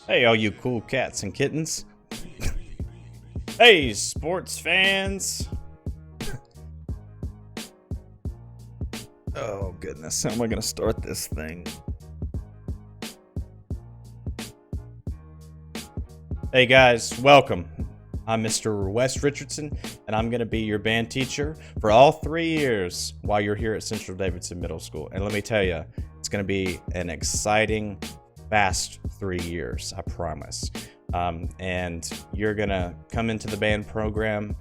Hey, all you cool cats and kittens. Hey, sports fans. Oh, goodness. How am I going to start this thing? Hey, guys. Welcome. I'm Mr. Wes Richardson, and I'm going to be your band teacher for all 3 years while you're here at Central Davidson Middle School. And let me tell you, it's going to be an exciting, fast 3 years, I promise. And you're going to come into the band program,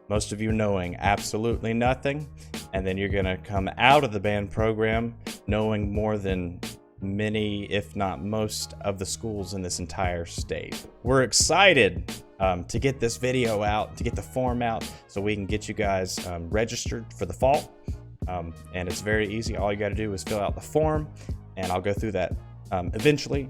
most of you knowing absolutely nothing, and then you're going to come out of the band program knowing more than many, if not most, of the schools in this entire state. We're excited to get this video out, to get the form out, so we can get you guys registered for the fall. And it's very easy. All you got to do is fill out the form, and I'll go through that eventually,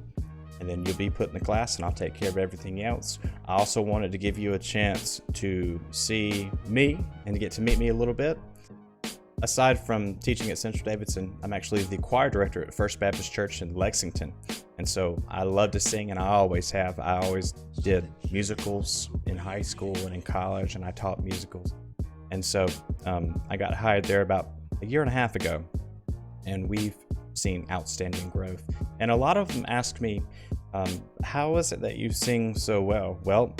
and then you'll be put in the class, and I'll take care of everything else. I also wanted to give you a chance to see me and to get to meet me a little bit. Aside from teaching at Central Davidson, I'm actually the choir director at First Baptist Church in Lexington. And so I love to sing, and I always have. I always did musicals in high school and in college, and I taught musicals. And so I got hired there about a year and a half ago, and we've seen outstanding growth. And a lot of them ask me, how is it that you sing so well? Well,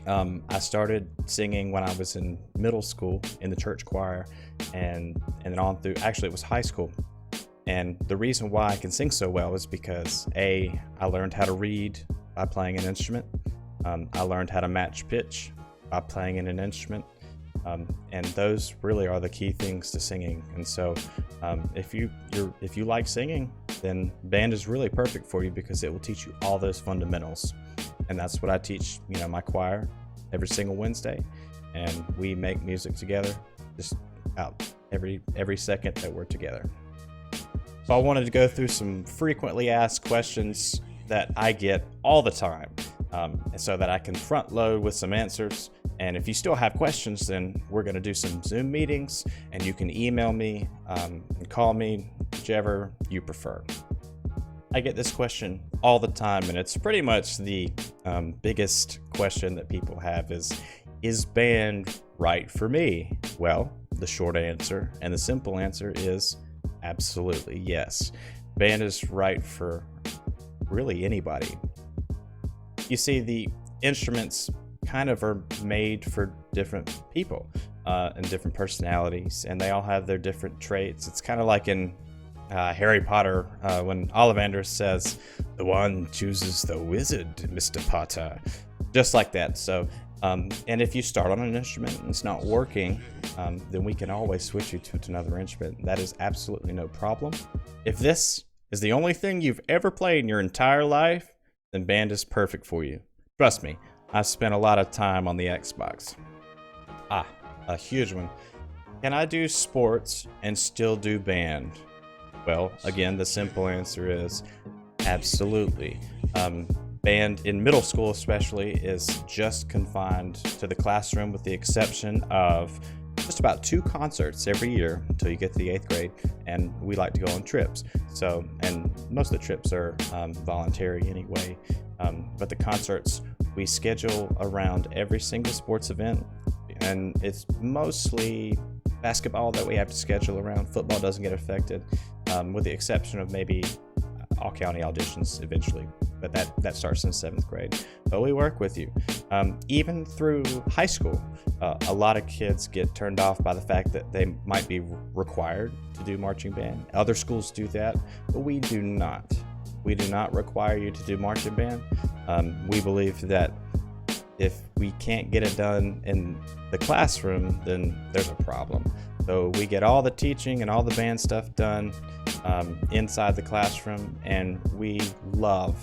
I started singing when I was in middle school in the church choir, and then on through, actually it was high school. And the reason why I can sing so well is because I learned how to read by playing an instrument. I learned how to match pitch by playing in an instrument. And those really are the key things to singing. And so if you like singing, then band is really perfect for you, because it will teach you all those fundamentals. And that's what I teach, my choir every single Wednesday. And we make music together just about every second that we're together. So I wanted to go through some frequently asked questions that I get all the time, so that I can front load with some answers. And if you still have questions, then we're going to do some Zoom meetings, and you can email me and call me, whichever you prefer. I get this question all the time, and it's pretty much the biggest question that people have is band right for me? Well, the short answer and the simple answer is absolutely yes. Band is right for really anybody. You see, the instruments kind of are made for different people and different personalities, and they all have their different traits. It's kind of like in Harry Potter when Ollivander says, "The wand chooses the wizard, Mr. Potter," just like that. So and if you start on an instrument and it's not working, then we can always switch you to another instrument. That is absolutely no problem. If this is the only thing you've ever played in your entire life, then band is perfect for you. Trust me, I've spent a lot of time on the Xbox. A huge one. Can I do sports and still do band? Well, again, the simple answer is absolutely. Band in middle school especially is just confined to the classroom, with the exception of just about 2 concerts every year until you get to the 8th grade, and we like to go on trips. So, and most of the trips are voluntary anyway, but the concerts we schedule around every single sports event, and it's mostly basketball that we have to schedule around. Football doesn't get affected, with the exception of maybe all-county auditions eventually, but that starts in 7th grade. But we work with you. Even through high school, a lot of kids get turned off by the fact that they might be required to do marching band. Other schools do that, but we do not. We do not require you to do marching band. We believe that if we can't get it done in the classroom, then there's a problem. So we get all the teaching and all the band stuff done inside the classroom, and we love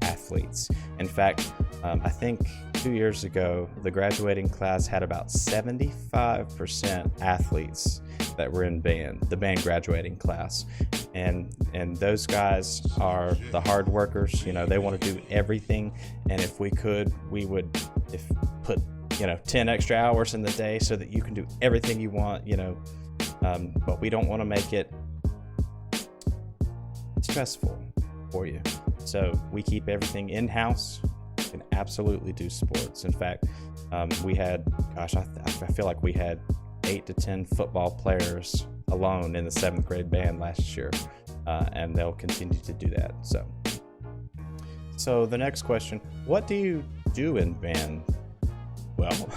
athletes. In fact, I think 2 years ago, the graduating class had about 75% athletes that were in band, the band graduating class. And those guys are the hard workers. They want to do everything. And if we could, we would put 10 extra hours in the day so that you can do everything you want, but we don't want to make it stressful for you. So we keep everything in-house. You can absolutely do sports. In fact, we had, gosh, I feel like we had 8 to 10 football players alone in the 7th grade band last year, and they'll continue to do that. So the next question, what do you do in band? Well,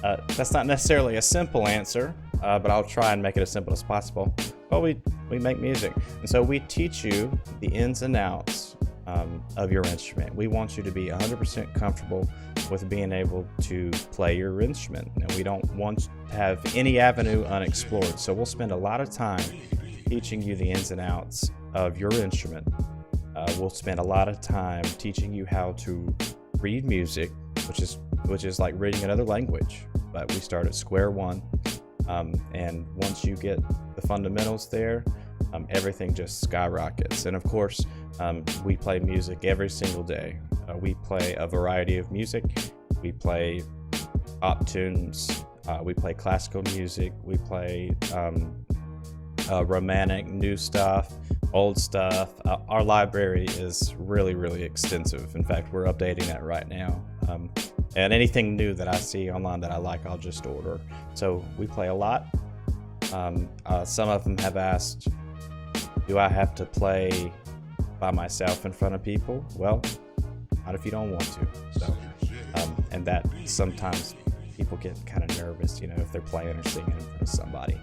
that's not necessarily a simple answer, but I'll try and make it as simple as possible. Well, we make music, and so we teach you the ins and outs of your instrument. We want you to be 100% comfortable with being able to play your instrument, and we don't want to have any avenue unexplored. So we'll spend a lot of time teaching you the ins and outs of your instrument. We'll spend a lot of time teaching you how to read music, which is like reading another language, but we start at square one. And once you get the fundamentals there, everything just skyrockets. And of course, we play music every single day. We play a variety of music. We play pop tunes. We play classical music. We play romantic, new stuff, old stuff. Our library is really, really extensive. In fact, we're updating that right now. And anything new that I see online that I like, I'll just order. So we play a lot. Some of them have asked, do I have to play by myself in front of people? Well, not if you don't want to. So, and that sometimes people get kind of nervous, if they're playing or singing in front of somebody.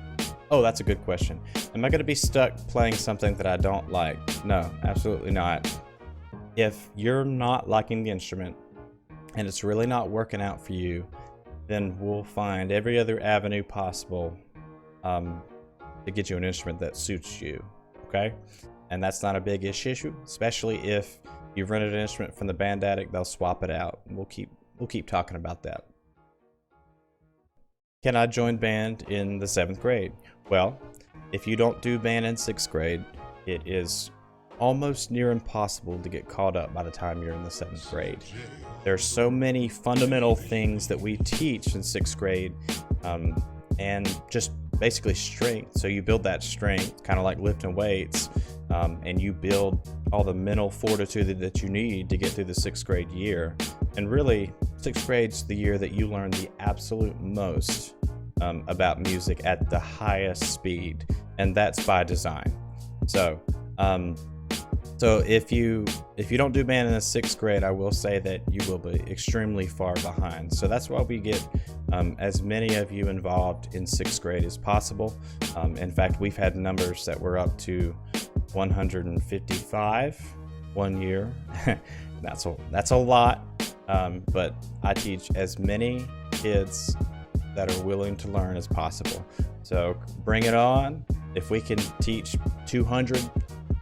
Oh, that's a good question. Am I going to be stuck playing something that I don't like? No, absolutely not. If you're not liking the instrument and it's really not working out for you, then we'll find every other avenue possible to get you an instrument that suits you, okay? And that's not a big issue, especially if you've rented an instrument from the Band Addict. They'll swap it out. We'll keep talking about that. Can I join band in the 7th grade? Well, if you don't do band in 6th grade, it is almost near impossible to get caught up by the time you're in the 7th grade. There's so many fundamental things that we teach in 6th grade, and just basically strength. So you build that strength, kind of like lifting weights, and you build all the mental fortitude that you need to get through the 6th grade year. And really, 6th grade's the year that you learn the absolute most about music at the highest speed, and that's by design. So if you don't do band in the 6th grade, I will say that you will be extremely far behind. So that's why we get as many of you involved in 6th grade as possible. In fact, we've had numbers that were up to 155 one year. That's a lot, but I teach as many kids that are willing to learn as possible. So bring it on. If we can teach 200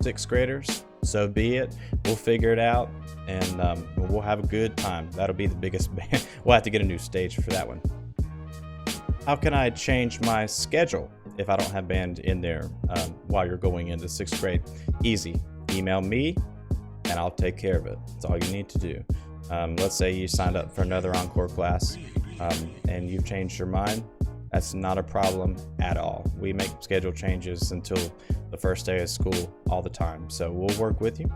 6th graders, so be it. We'll figure it out, and we'll have a good time. That'll be the biggest band. We'll have to get a new stage for that one. How can I change my schedule if I don't have band in there while you're going into 6th grade? Easy. Email me, and I'll take care of it. That's all you need to do. Let's say you signed up for another encore class, and you've changed your mind. That's not a problem at all. We make schedule changes until the first day of school all the time. So we'll work with you.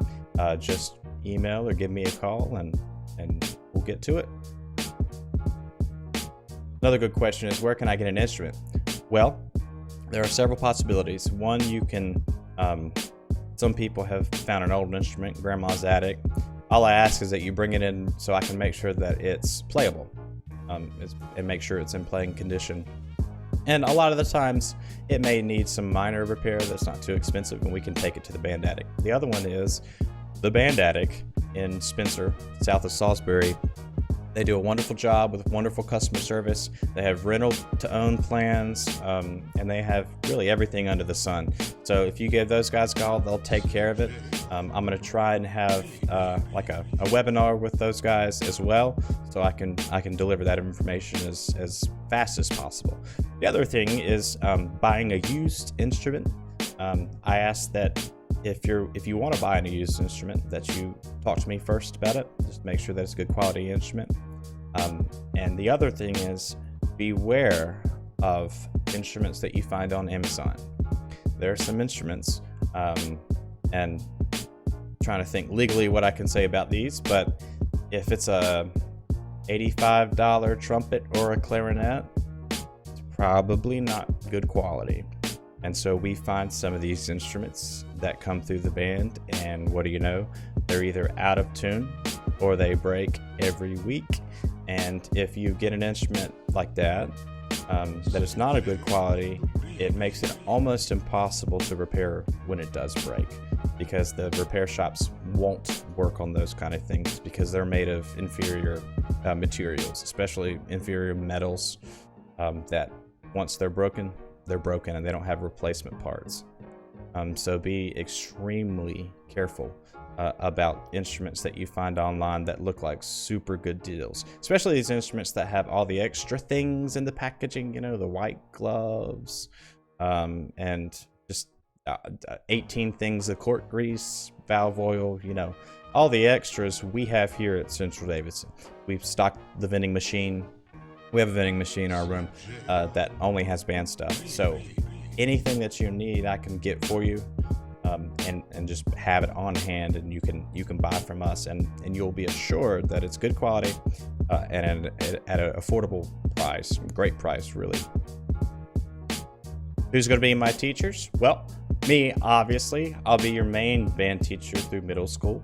Just email or give me a call, and we'll get to it. Another good question is, where can I get an instrument? Well, there are several possibilities. One, you can, some people have found an old instrument, grandma's attic. All I ask is that you bring it in so I can make sure that it's playable, and make sure it's in playing condition. And a lot of the times it may need some minor repair that's not too expensive, and we can take it to the Band Addict. The other one is the Band Addict in Spencer, south of Salisbury. They do a wonderful job with wonderful customer service. They have rental to own plans, and they have really everything under the sun. So if you give those guys a call, they'll take care of it. I'm going to try and have like a webinar with those guys as well, so I can deliver that information as fast as possible. The other thing is buying a used instrument. I ask that if you want to buy a used instrument, that you talk to me first about it. Just make sure that it's a good quality instrument. And the other thing is, beware of instruments that you find on Amazon. There are some instruments, and trying to think legally what I can say about these, but if it's a $85 trumpet or a clarinet, it's probably not good quality. And so we find some of these instruments that come through the band, and what do you know? They're either out of tune or they break every week. And if you get an instrument like that, that is not a good quality, it makes it almost impossible to repair when it does break, because the repair shops won't work on those kind of things because they're made of inferior materials, especially inferior metals, that once they're broken and they don't have replacement parts. So be extremely careful about instruments that you find online that look like super good deals, especially these instruments that have all the extra things in the packaging, you know, the white gloves, and just 18 things of cork grease, valve oil, you know, all the extras we have here at Central Davidson. We've stocked the vending machine. We have a vending machine in our room that only has band stuff. So anything that you need, I can get for you, and just have it on hand, and you can buy from us, and you'll be assured that it's good quality and at an affordable price, great price, really. Who's going to be my teachers? Well, me, obviously. I'll be your main band teacher through middle school.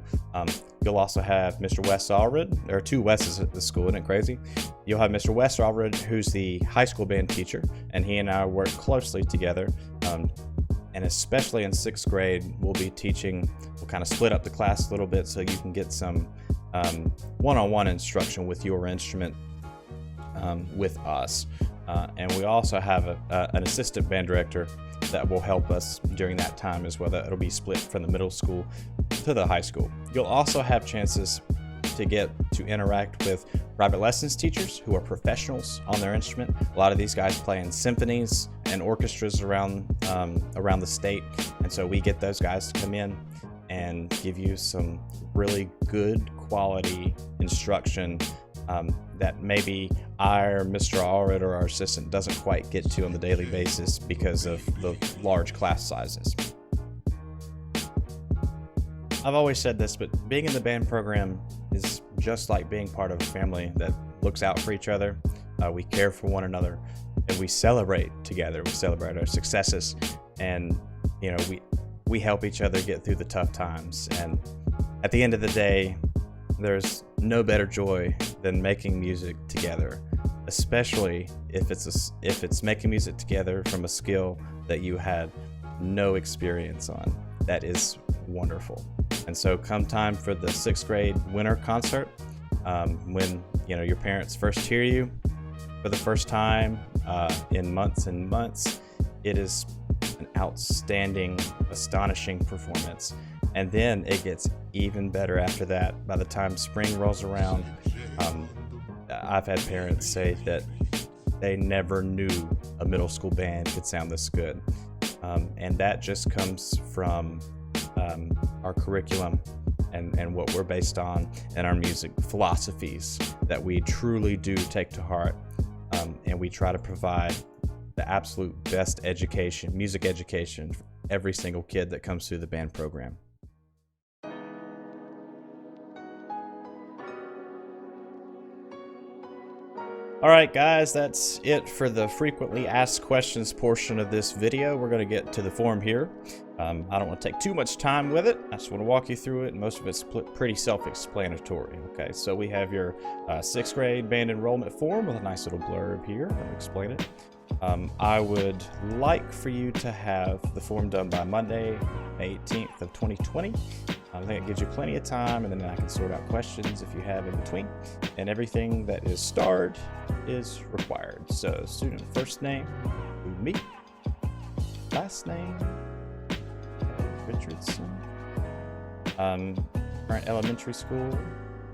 You'll also have Mr. Wes Allred. There are two Wes's at the school, isn't it crazy? You'll have Mr. Wes Allred, who's the high school band teacher, and he and I work closely together. And especially in 6th grade, we'll be teaching, we'll kind of split up the class a little bit so you can get some one-on-one instruction with your instrument with us. And we also have an assistant band director that will help us during that time as well. It'll be split from the middle school to the high school. You'll also have chances to get to interact with private lessons teachers who are professionals on their instrument. A lot of these guys play in symphonies and orchestras around the state, and so we get those guys to come in and give you some really good quality instruction that maybe I or Mr. Allred or our assistant doesn't quite get to on the daily basis because of the large class sizes. I've always said this, but being in the band program is just like being part of a family that looks out for each other. We care for one another, and we celebrate together. We celebrate our successes, and you know, we help each other get through the tough times. And at the end of the day, there's no better joy than making music together, especially if it's making music together from a skill that you had no experience on. That is wonderful. And so come time for the 6th grade winter concert, when you know your parents first hear you for the first time in months and months, it is an outstanding, astonishing performance. And then it gets even better after that. By the time spring rolls around, I've had parents say that they never knew a middle school band could sound this good. And that just comes from our curriculum and what we're based on, and our music philosophies that we truly do take to heart. And we try to provide the absolute best education, music education, for every single kid that comes through the band program. All right, guys, that's it for the frequently asked questions portion of this video. We're going to get to the form here. I don't want to take too much time with it. I just want to walk you through it, and most of it's pretty self-explanatory. Okay, so we have your 6th grade band enrollment form with a nice little blurb here. I'll explain it. I would like for you to have the form done by Monday, May 18th of 2020. I think it gives you plenty of time, and then I can sort out questions if you have in between. And everything that is starred is required. So student first name, me. Last name, Richardson. Current elementary school,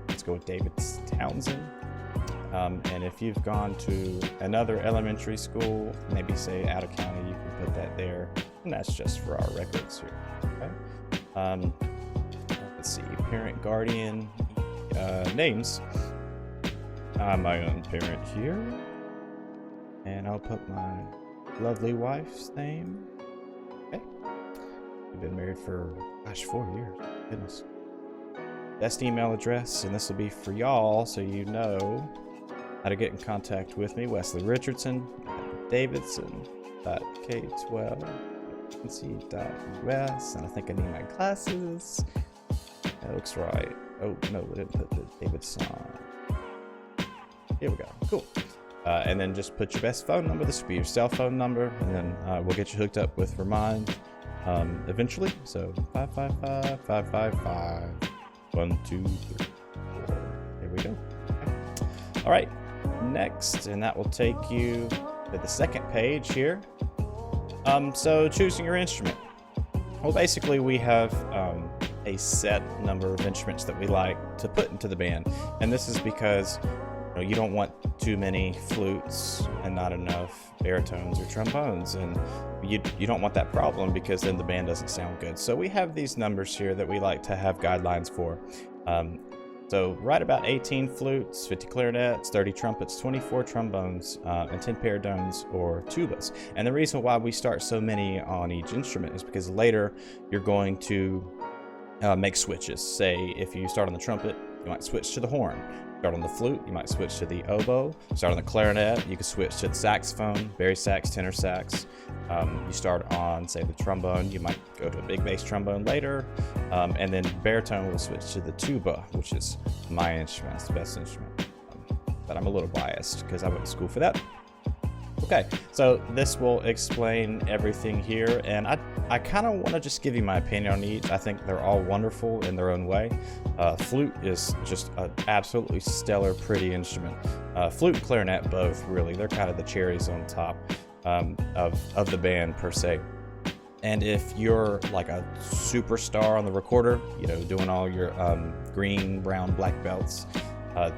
let's go with David Townsend. And if you've gone to another elementary school, maybe say out of county, you can put that there. And that's just for our records here. Okay. Let's see, parent, guardian, names. I'm my own parent here. And I'll put my lovely wife's name. Okay. We've been married for, gosh, 4 years. Goodness. best email address, and this will be for y'all so you know how to get in contact with me. Wesley Richardson, Davidson.k12.us, and I think I need my glasses. That looks right. Oh no, we didn't put the Davidson. Here we go. Cool. And then just put your best phone number. This will be your cell phone number, and then we'll get you hooked up with Remind eventually. So 555-555-1234. There we go. Okay. All right. Next, and that will take you to the second page here. So choosing your instrument. Well, basically we have a set number of instruments that we like to put into the band, and this is because you don't want too many flutes and not enough baritones or trombones, and you don't want that problem because then the band doesn't sound good. So we have these numbers here that we like to have guidelines for. So right about 18 flutes, 50 clarinets, 30 trumpets, 24 trombones, and 10 baritones or tubas. And the reason why we start so many on each instrument is because later you're going to make switches. Say if you start on the trumpet, you might switch to the horn. Start on the flute, you might switch to the oboe. Start on the clarinet, you can switch to the saxophone, bari sax, tenor sax. You start on, say, the trombone, you might go to a big bass trombone later. And then baritone will switch to the tuba, which is my instrument. It's the best instrument. But I'm a little biased because I went to school for that. Okay, so this will explain everything here, and I kind of want to just give you my opinion on each. I think they're all wonderful in their own way. Flute is just an absolutely stellar, pretty instrument. Flute and clarinet both, really. They're kind of the cherries on top of the band, per se. And if you're like a superstar on the recorder, doing all your green, brown, black belts,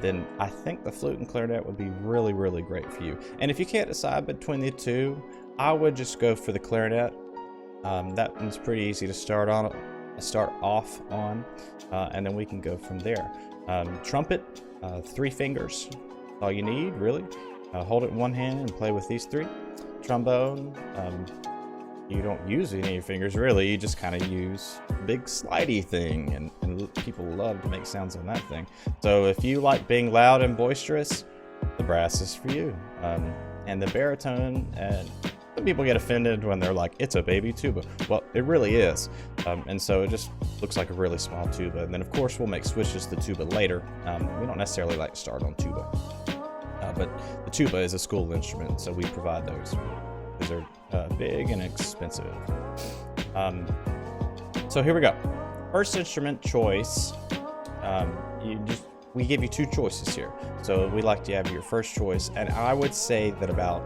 then I think the flute and clarinet would be really, really great for you. And if you can't decide between the two, I would just go for the clarinet. That one's pretty easy to start off on, and then we can go from there. Trumpet, 3 fingers, all you need, really. Hold it in one hand and play with these 3. Trombone, you don't use any of your fingers, really. You just kind of use a big slidey thing, and people love to make sounds on that thing. So if you like being loud and boisterous, the brass is for you. And the baritone, and some people get offended when they're like, it's a baby tuba. Well, it really is. And so it just looks like a really small tuba. And then, of course, we'll make switches to tuba later. We don't necessarily like to start on tuba. But the tuba is a school instrument, so we provide those. These are big and expensive. So here we go. First instrument choice. We give you 2 choices here. So we like to have your first choice, and I would say that about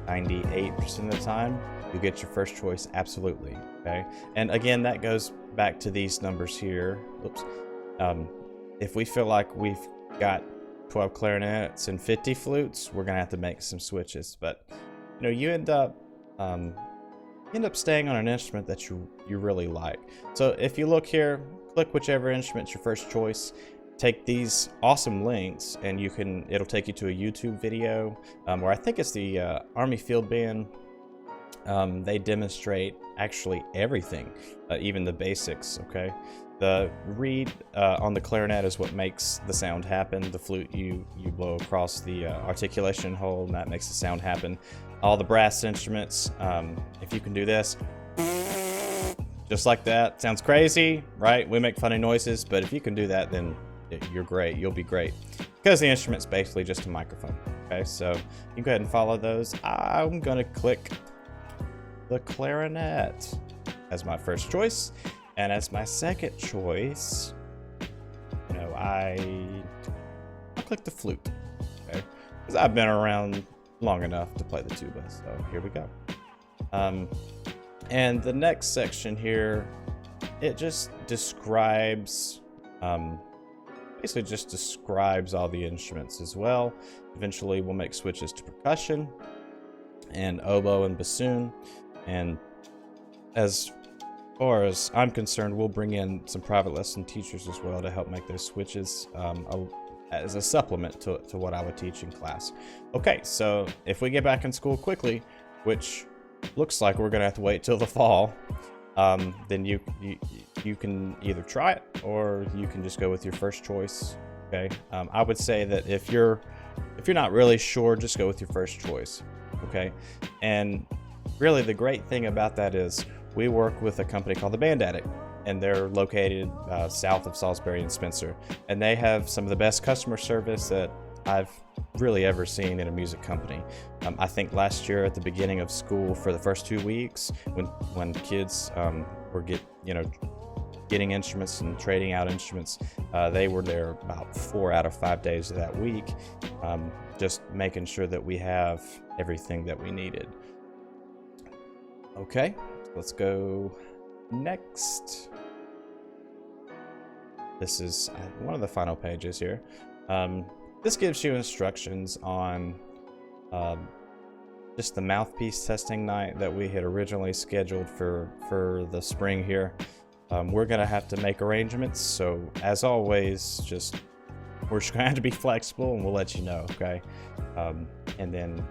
98% of the time you get your first choice absolutely. Okay, and again, that goes back to these numbers here. Oops. If we feel like we've got 12 clarinets and 50 flutes, we're gonna have to make some switches. But you end up staying on an instrument that you really like. So if you look here, click whichever instrument's your first choice. Take these awesome links, and it'll take you to a YouTube video where I think it's the Army Field Band. They demonstrate actually everything, even the basics. Okay, the reed on the clarinet is what makes the sound happen. The flute, you blow across the articulation hole, and that makes the sound happen. All the brass instruments, if you can do this, just like that, sounds crazy, right? We make funny noises, but if you can do that, then you're great. You'll be great, because the instrument's basically just a microphone. Okay, so you can go ahead and follow those. I'm gonna click the clarinet as my first choice, and as my second choice, I'll click the flute. Okay, because I've been around long enough to play the tuba. So here we go. And the next section here, it just describes basically just describes all the instruments as well. Eventually we'll make switches to percussion and oboe and bassoon, and as far as I'm concerned, we'll bring in some private lesson teachers as well to help make those switches as a supplement to what I would teach in class. Okay, so if we get back in school quickly, which looks like we're gonna have to wait till the fall, then you can either try it or you can just go with your first choice. Okay, I would say that if you're not really sure, just go with your first choice. Okay, and really the great thing about that is we work with a company called the Band Addict, and they're located south of Salisbury and Spencer, and they have some of the best customer service that I've really ever seen in a music company. I think last year at the beginning of school, for the first 2 weeks, when kids were getting instruments and trading out instruments, they were there about 4 out of 5 days of that week, just making sure that we have everything that we needed. Okay, let's go next. This is one of the final pages here. This gives you instructions on just the mouthpiece testing night that we had originally scheduled for the spring here. We're gonna have to make arrangements, so as always, we're just gonna have to be flexible, and we'll let you know, okay? And then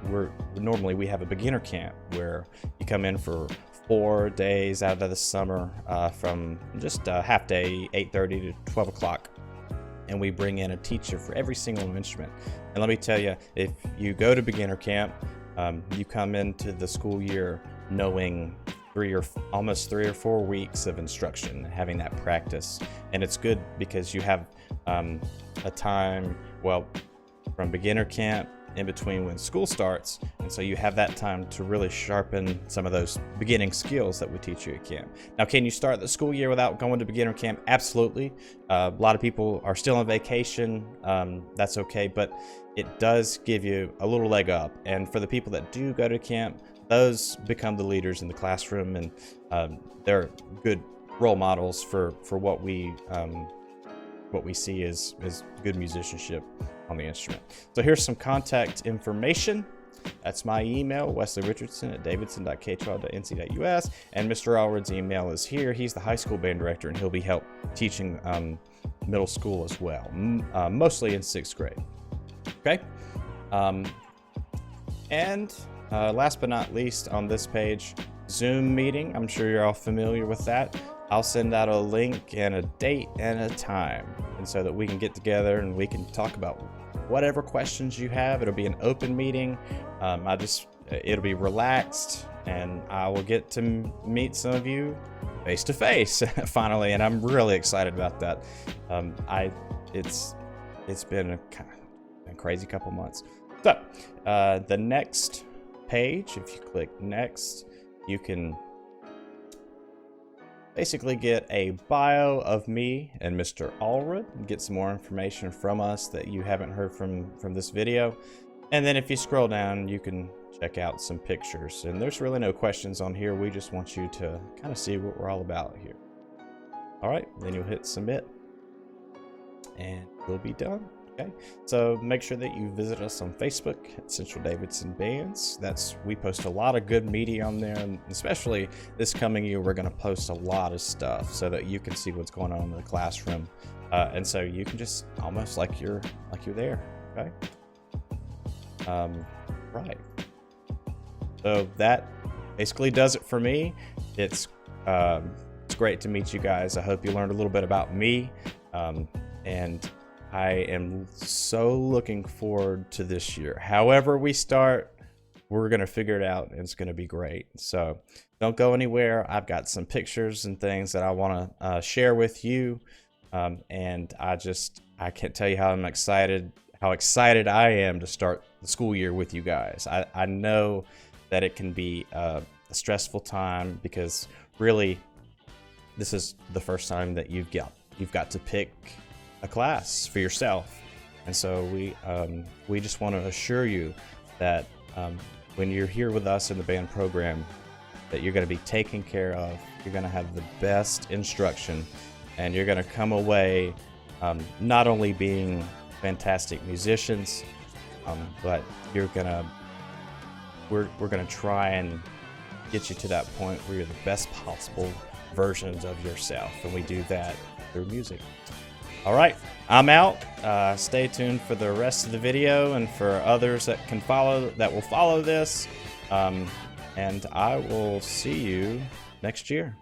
normally we have a beginner camp where you come in for 4 days out of the summer, from just a half day, 8:30 to 12 o'clock. And we bring in a teacher for every single instrument. And let me tell you, if you go to beginner camp, you come into the school year knowing almost 3 or 4 weeks of instruction, having that practice. And it's good because you have a time, well, from beginner camp in between when school starts, and so you have that time to really sharpen some of those beginning skills that we teach you at camp. Now, can you start the school year without going to beginner camp? Absolutely. A lot of people are still on vacation. That's okay, but it does give you a little leg up. And for the people that do go to camp, those become the leaders in the classroom, and they're good role models for what we see as good musicianship on the instrument. So here's some contact information. That's my email, wesleyrichardson@davidson.k12.nc.us, and Mr. Allred's email is here. He's the high school band director, and he'll be teaching middle school as well, mostly in 6th grade. Okay, and last but not least on this page, Zoom meeting. I'm sure you're all familiar with that. I'll send out a link and a date and a time, and so that we can get together and we can talk about whatever questions you have. It'll be an open meeting. It'll be relaxed, and I will get to meet some of you face to face finally, and I'm really excited about that. It's been a crazy couple months. So the next page, if you click next, you can basically get a bio of me and Mr. Allred, and get some more information from us that you haven't heard from this video. And then if you scroll down, you can check out some pictures, and there's really no questions on here. We just want you to kind of see what we're all about here. All right, then you'll hit submit and you'll be done. Okay, so make sure that you visit us on Facebook at Central Davidson Bands. We post a lot of good media on there, and especially this coming year, we're going to post a lot of stuff so that you can see what's going on in the classroom, and so you can just almost like you're there. Okay, right. So that basically does it for me. It's great to meet you guys. I hope you learned a little bit about me, and I am so looking forward to this year. However we start, we're going to figure it out, and it's going to be great. So don't go anywhere. I've got some pictures and things that I want to share with you. And I can't tell you how excited I am to start the school year with you guys. I know that it can be a stressful time, because really this is the first time that you've got to pick a class for yourself, and so we just want to assure you that when you're here with us in the band program, that you're going to be taken care of. You're going to have the best instruction, and you're going to come away not only being fantastic musicians, but we're gonna try and get you to that point where you're the best possible versions of yourself, and we do that through music. All right, I'm out. Stay tuned for the rest of the video and for others that will follow this. And I will see you next year.